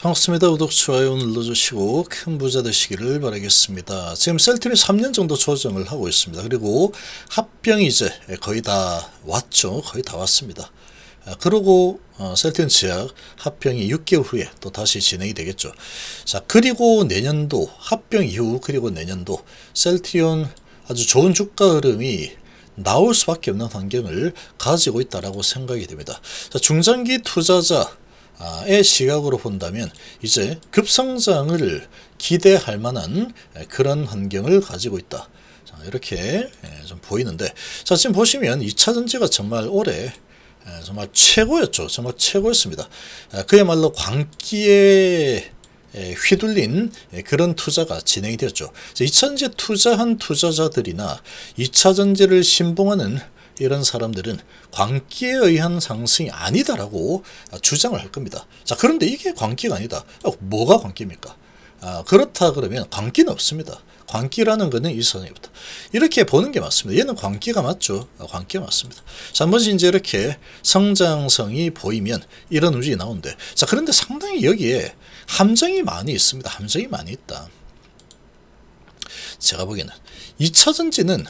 반갑습니다. 구독, 좋아요 눌러주시고 큰 부자 되시기를 바라겠습니다. 지금 셀트리온 3년 정도 조정을 하고 있습니다. 그리고 합병이 이제 거의 다 왔죠. 거의 다 왔습니다. 그리고 셀트리온 제약 합병이 6개월 후에 또 다시 진행이 되겠죠. 자, 그리고 내년도 합병 이후 그리고 내년도 셀트리온 아주 좋은 주가 흐름이 나올 수밖에 없는 환경을 가지고 있다라고 생각이 됩니다. 자, 중장기 투자자의 시각으로 본다면 이제 급성장을 기대할 만한 그런 환경을 가지고 있다. 자, 이렇게 좀 보이는데, 자, 지금 보시면 2차전지가 정말 올해 정말 최고였죠. 정말 최고였습니다. 그야말로 광기에 휘둘린 그런 투자가 진행이 되었죠. 2차전지에 투자한 투자자들이나 2차전지를 신봉하는 이런 사람들은 광기에 의한 상승이 아니다라고 주장을 할 겁니다. 자, 그런데 이게 광기가 아니다. 뭐가 광기입니까? 그렇다 그러면 광기는 없습니다. 광기라는 것은 이선입니다. 이렇게 보는 게 맞습니다. 얘는 광기가 맞죠. 광기가 맞습니다. 자, 한 번씩 이제 이렇게 성장성이 보이면 이런 움직임이 나오는데, 자, 그런데 상당히 여기에 함정이 많이 있습니다. 함정이 많이 있다. 제가 보기에는 2차전지는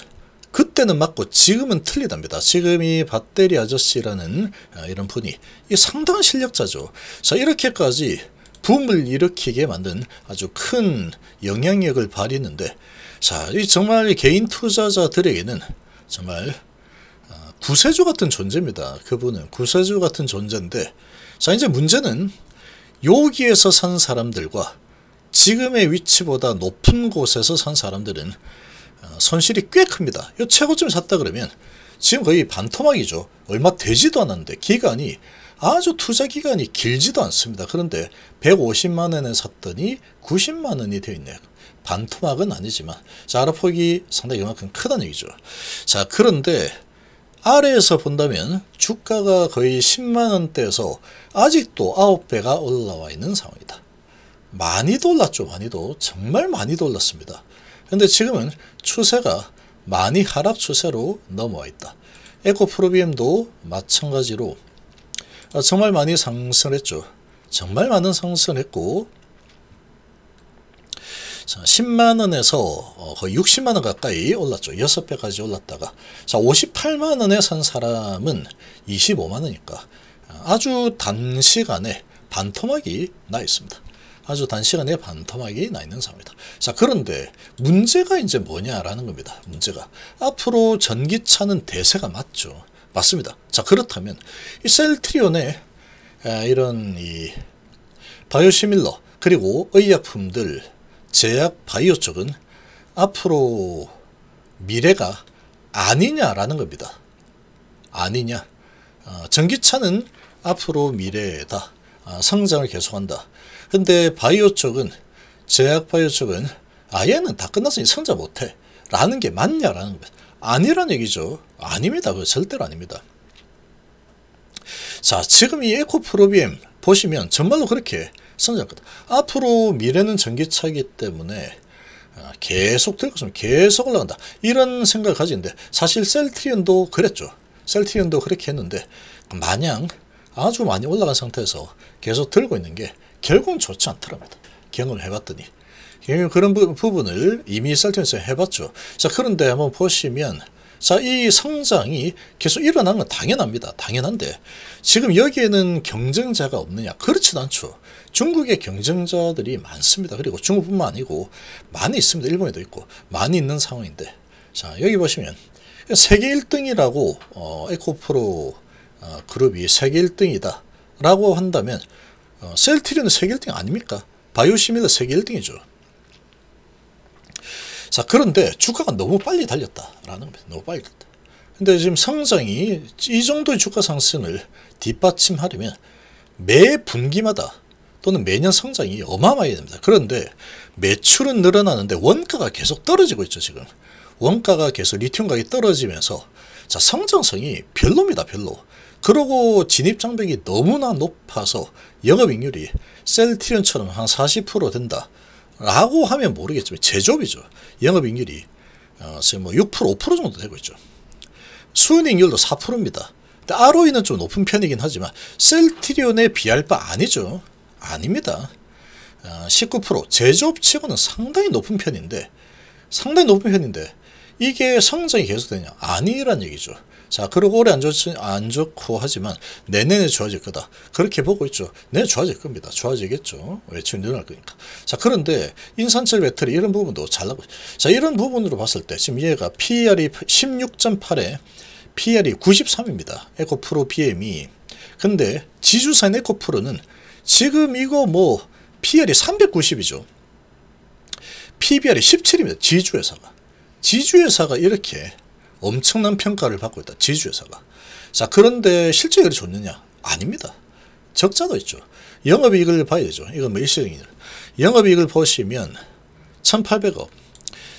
그때는 맞고 지금은 틀리답니다. 지금 이 밧데리 아저씨라는 이런 분이 상당한 실력자죠. 자, 이렇게까지 붐을 일으키게 만든 아주 큰 영향력을 발휘했는데, 자, 이 정말 개인 투자자들에게는 정말 구세주 같은 존재입니다. 그분은 구세주 같은 존재인데, 자, 이제 문제는 여기에서 산 사람들과 지금의 위치보다 높은 곳에서 산 사람들은 손실이 꽤 큽니다. 이 최고점 샀다 그러면 지금 거의 반토막이죠. 얼마 되지도 않았는데, 기간이 아주 투자 기간이 길지도 않습니다. 그런데 150만원에 샀더니 90만원이 되어 있네요. 반토막은 아니지만, 자, 하락폭이 상당히 이만큼 크다는 얘기죠. 자, 그런데 아래에서 본다면 주가가 거의 10만원대에서 아직도 9배가 올라와 있는 상황이다. 많이도 올랐죠. 많이도. 정말 많이도 올랐습니다. 근데 지금은 추세가 많이 하락 추세로 넘어와 있다. 에코프로비엠도 마찬가지로 정말 많이 상승했죠. 정말 많은 상승을 했고, 자, 10만원에서 거의 60만원 가까이 올랐죠. 6배까지 올랐다가, 자, 58만원에 산 사람은 25만원이니까 아주 단시간에 반토막이 나 있습니다. 아주 단시간에 반토막이 나 있는 상황이다. 자, 그런데 문제가 이제 뭐냐라는 겁니다. 문제가 앞으로 전기차는 대세가 맞죠. 맞습니다. 자, 그렇다면 이 셀트리온의 이런 이 바이오시밀러 그리고 의약품들 제약 바이오 쪽은 앞으로 미래가 아니냐라는 겁니다. 아니냐. 전기차는 앞으로 미래다. 성장을 계속한다. 근데 바이오 쪽은, 제약 바이오 쪽은 얘는 다 끝났으니 성장 못해 라는 게 맞냐라는 겁니다. 아니란 얘기죠. 아닙니다. 그거 절대로 아닙니다. 자, 지금 이 에코프로비엠 보시면 정말로 그렇게 성장하거든. 앞으로 미래는 전기차이기 때문에 계속 들고 있으면 계속 올라간다. 이런 생각을 가지는데, 사실 셀트리온도 그랬죠. 셀트리온도 그렇게 했는데, 마냥 아주 많이 올라간 상태에서 계속 들고 있는 게 결국은 좋지 않더랍니다. 경험을 해봤더니. 그런 부분을 이미 셀트리온에서 해봤죠. 자, 그런데 한번 보시면, 자, 이 성장이 계속 일어나는 건 당연합니다. 당연한데, 지금 여기에는 경쟁자가 없느냐? 그렇지도 않죠. 중국의 경쟁자들이 많습니다. 그리고 중국뿐만 아니고 많이 있습니다. 일본에도 있고 많이 있는 상황인데, 자, 여기 보시면 세계 1등이라고 에코프로 그룹이 세계 1등이다 라고 한다면, 셀트리온은 세계 1등 아닙니까? 바이오시밀러 세계 1등이죠. 자, 그런데 주가가 너무 빨리 달렸다라는 겁니다. 너무 빨리 달렸다. 근데 지금 성장이 이 정도의 주가 상승을 뒷받침하려면 매 분기마다 또는 매년 성장이 어마어마해야 됩니다. 그런데 매출은 늘어나는데 원가가 계속 떨어지고 있죠. 지금 원가가 계속 리튬 가격이 떨어지면서, 자, 성장성이 별로입니다. 별로. 그러고 진입장벽이 너무나 높아서 영업이익률이 셀트리온처럼 한 40% 된다 라고 하면 모르겠지만 제조업이죠. 영업이익률이 지금 뭐 6%, 5% 정도 되고 있죠. 수익률도 4%입니다. ROE는 좀 높은 편이긴 하지만 셀트리온에 비할 바 아니죠. 아닙니다. 19% 제조업치고는 상당히 높은 편인데 이게 성장이 계속되냐? 아니란 얘기죠. 자, 그리고 올해 안 좋고 하지만 내년에 좋아질 거다. 그렇게 보고 있죠. 내년 좋아질 겁니다. 좋아지겠죠. 외출이 늘어날 거니까. 자, 그런데 인산철 배터리 이런 부분도 잘 나고. 자, 이런 부분으로 봤을 때 지금 얘가 PER이 16.8에 PER이 93입니다. 에코프로 BM이. 근데 지주사인 에코프로는 지금 이거 뭐 PER이 390이죠. PBR이 17입니다. 지주회사가 이렇게 엄청난 평가를 받고 있다. 지주회사가. 자, 그런데 실적이 좋느냐? 아닙니다. 적자도 있죠. 영업이익을 봐야 되죠. 이건 뭐 일시적인. 영업이익을 보시면 1,800억.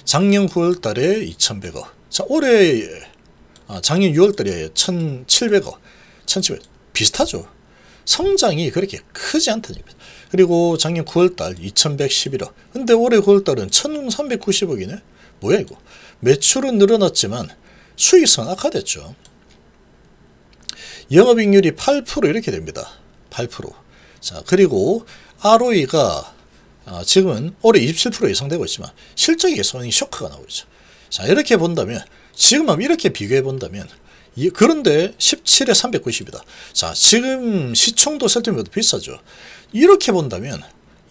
작년 9월 달에 2,100억. 자, 올해 작년 6월 달에 1,700억. 1,700억. 비슷하죠. 성장이 그렇게 크지 않다는 얘기입니다. 그리고 작년 9월 달 2,111억. 근데 올해 9월 달은 1,390억이네. 뭐야 이거? 매출은 늘어났지만 수익성은 악화됐죠. 영업이익률이 8% 이렇게 됩니다. 8%. 자, 그리고 ROE가 지금은 올해 27% 예상되고 있지만 실적이 예상이 쇼크가 나오고 있죠. 자, 이렇게 본다면 지금 이렇게 비교해 본다면 그런데 17에 390이다. 자, 지금 시총도 셀트리온보다 비싸죠. 이렇게 본다면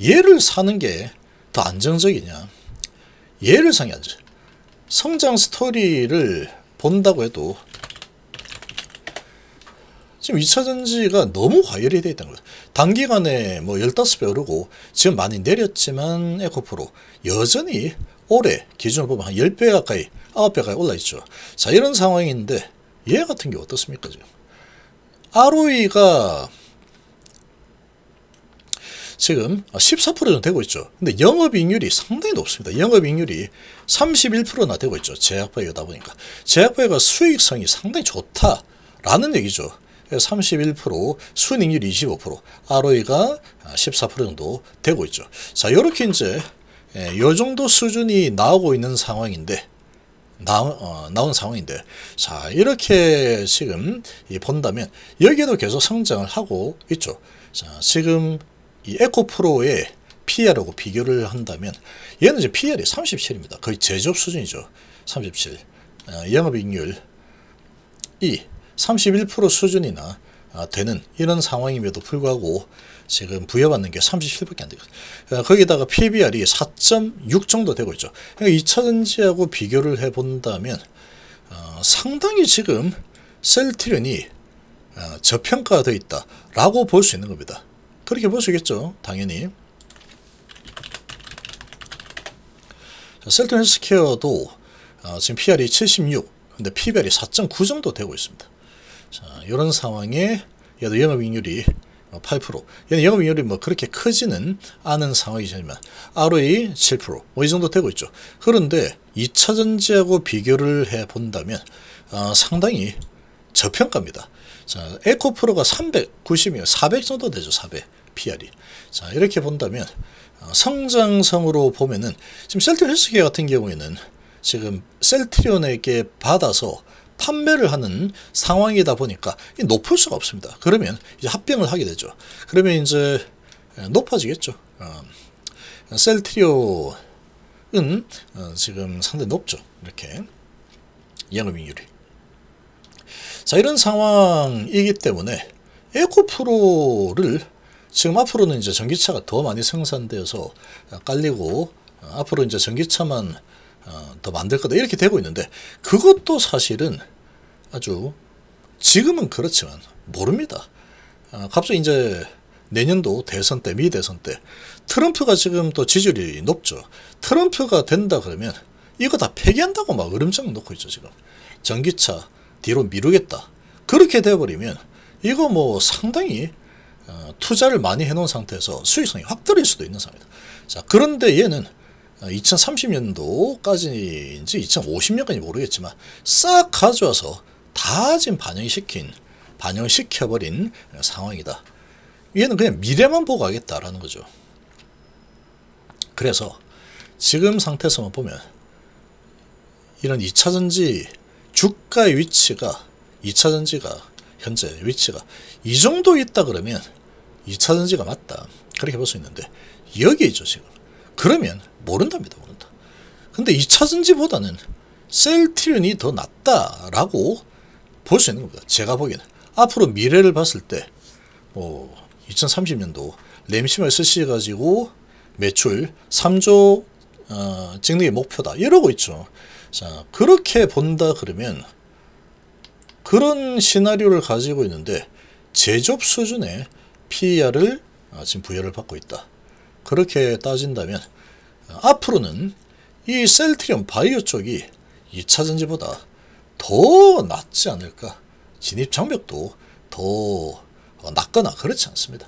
얘를 사는 게 더 안정적이냐? 얘를 사는 게 안정. 성장 스토리를 본다고 해도 지금 2차전지가 너무 과열이 되어 있다는 거예요. 단기간에 뭐 15배 오르고 지금 많이 내렸지만 에코프로 여전히 올해 기준으로 보면 한 10배 가까이 9배 가까이 올라 있죠. 자, 이런 상황인데 얘 같은 게 어떻습니까? 지금 ROE가 지금 14% 정도 되고 있죠. 근데 영업이익률이 상당히 높습니다. 영업이익률이 31%나 되고 있죠. 제약바이오다 보니까. 제약바이오가 수익성이 상당히 좋다라는 얘기죠. 31%, 순이익률 25%, ROE가 14% 정도 되고 있죠. 자, 이렇게 이제 요 정도 수준이 나오고 있는 상황인데, 나온 상황인데, 자, 이렇게 지금 본다면 여기에도 계속 성장을 하고 있죠. 자, 지금 이 에코프로의 PER하고 비교를 한다면 얘는 이제 PER이 37입니다. 거의 제조업 수준이죠. 37. 영업이익률이 31% 수준이나 되는 이런 상황임에도 불구하고 지금 부여받는 게 37밖에 안 되거든요. 거기다가 PBR이 4.6 정도 되고 있죠. 그러니까 2차전지하고 비교를 해본다면 상당히 지금 셀트리온이 저평가되어 있다라고 볼 수 있는 겁니다. 그렇게 볼 수 있겠죠. 당연히. 셀트리온 헬스케어도 지금 PR이 76, 근데 PBR이 4.9 정도 되고 있습니다. 자, 이런 상황에 얘도 영업이익률이 8%. 얘는 영업이익률이 뭐 그렇게 크지는 않은 상황이지만 ROE 7%. 뭐 이 정도 되고 있죠. 그런데 2차전지하고 비교를 해 본다면 상당히 저평가입니다. 자, 에코프로가 390이면 400 정도 되죠. 400 PR이. 자, 이렇게 본다면 성장성으로 보면은 지금 셀트리온 헬스케어 같은 경우에는 지금 셀트리온에게 받아서 판매를 하는 상황이다 보니까 높을 수가 없습니다. 그러면 이제 합병을 하게 되죠. 그러면 이제 높아지겠죠. 셀트리온은 지금 상당히 높죠. 이렇게 영업이익률이. 자, 이런 상황이기 때문에 에코프로를 지금 앞으로는 이제 전기차가 더 많이 생산되어서 깔리고 앞으로 이제 전기차만 더 만들 거다 이렇게 되고 있는데 그것도 사실은 아주 지금은 그렇지만 모릅니다. 갑자기 이제 내년도 대선 때, 미 대선 때 트럼프가 지금 또 지지율이 높죠. 트럼프가 된다 그러면 이거 다 폐기한다고 막 으름장 놓고 있죠. 지금 전기차 뒤로 미루겠다. 그렇게 되어버리면 이거 뭐 상당히 투자를 많이 해놓은 상태에서 수익성이 확 떨어질 수도 있는 상황이다. 자, 그런데 얘는 2030년도까지인지 2050년까지 모르겠지만 싹 가져와서 다 지금 반영시켜버린 상황이다. 얘는 그냥 미래만 보고 가겠다라는 거죠. 그래서 지금 상태에서만 보면 이런 2차전지 주가의 위치가 2차전지가 현재 위치가 이 정도 있다 그러면 2차전지가 맞다. 그렇게 볼 수 있는데 여기에 있죠 지금. 그러면 모른답니다. 모른다. 근데 2차전지보다는 셀트리온이 더 낫다라고 볼 수 있는 겁니다. 제가 보기에는 앞으로 미래를 봤을 때 2030년도 램심을 쓰시가지고 매출 3조 찍는 게 목표다 이러고 있죠. 자, 그렇게 본다 그러면 그런 시나리오를 가지고 있는데 제조업 수준의 PER을 지금 부여를 받고 있다. 그렇게 따진다면 앞으로는 이 셀트리온 바이오 쪽이 2차전지보다 더 낫지 않을까. 진입 장벽도 더 낮거나 그렇지 않습니다.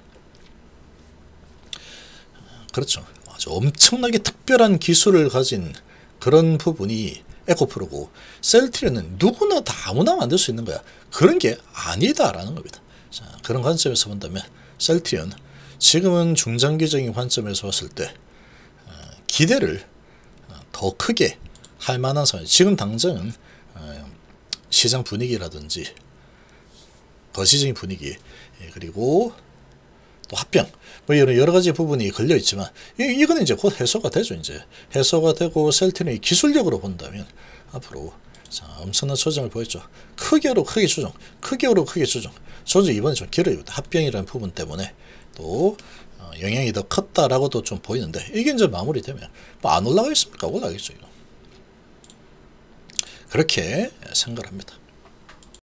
그렇죠. 아주 엄청나게 특별한 기술을 가진 그런 부분이 에코프로고 셀트리온은 누구나 다 아무나 만들 수 있는 거야. 그런 게 아니다라는 겁니다. 자, 그런 관점에서 본다면 셀트리온 지금은 중장기적인 관점에서 봤을 때 기대를 더 크게 할 만한 상황. 지금 당장은 시장 분위기라든지 거시적인 분위기 그리고 또 합병 뭐 이런 여러 가지 부분이 걸려 있지만 이거는 이제 곧 해소가 되죠. 이제 해소가 되고 셀트리온이 기술력으로 본다면 앞으로 자, 엄청난 조정을 보였죠. 크게로 크게 조정, 크게로 크게 조정. 조정 이번에 좀 길어요. 합병이라는 부분 때문에 또 영향이 더 컸다라고도 좀 보이는데 이게 이제 마무리되면 뭐 안 올라가겠습니까? 올라가겠죠. 이거. 그렇게 생각합니다.